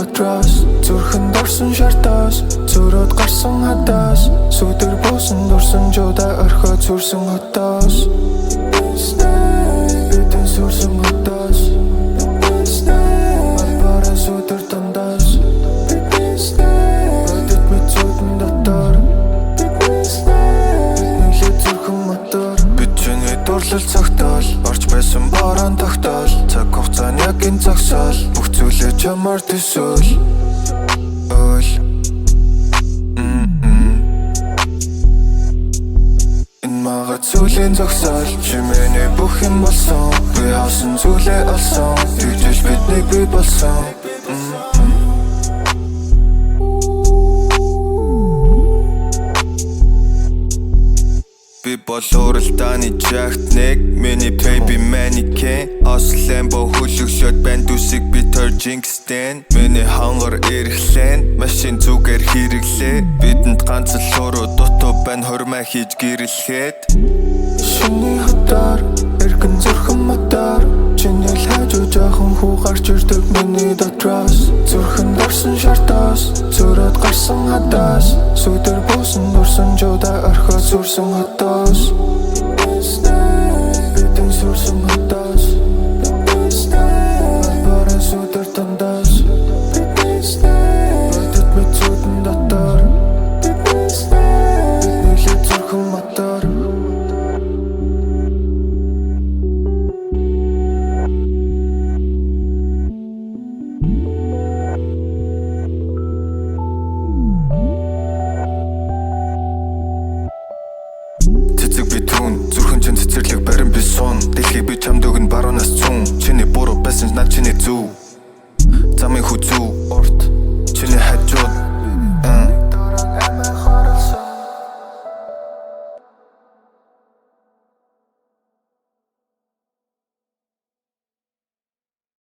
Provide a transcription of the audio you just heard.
дотрос зүрхэн дорсон шартаас зөрөөд гарсан хадаас сүдэр буусан дурсан жуда орхоо зүрсэн хотоос бидэн сүрсэн хотоос марбара сүдэр дандаас бодит мэд зүдэн дотор бидний зүрхэн мотор бидний дурлал цогтол орж байсан борон тогтоол цаг хугацааны яг энэ зогсоол бүх зүйлээ чамаар төсөөл ойл энэ магаад зүйлийн зогсоол чимээний бүх юм болсон би хасан зүйлээ олсон тэгжиж биднийг бий болсон би бол уралдааны жагтныг миний baby mannequin Ослембо хүлэгшөөд банд үсэг би торжингстэн миний хангар эрхлэн машин зүгээр хэрэглээ бидэнд ганц л хуруу дутуу байн хормаа хийж гэрэлхэд шиний хотоор эргэн зүрхэн мотор чиний л хажуу жоохон хүү гарч ирдэг миний дотрос зүрхэн дорсон шартаас зөрөөд гарсан хадаас сүдэр буусан дурсан жуда орхоо зүрсэн хотоос бидэн сүрсэн хотоос марбара сүдэр дандаас бодит мэд зүдэн дотор бидний зүрхэн мотор цэцэг би түн зүрхэн чин цэцэрлэг барин би сон дэлхий би чамд өгн баруунаас цун чиний буруу байсан над чиний зөв замын хүзүү урт чиний хажууд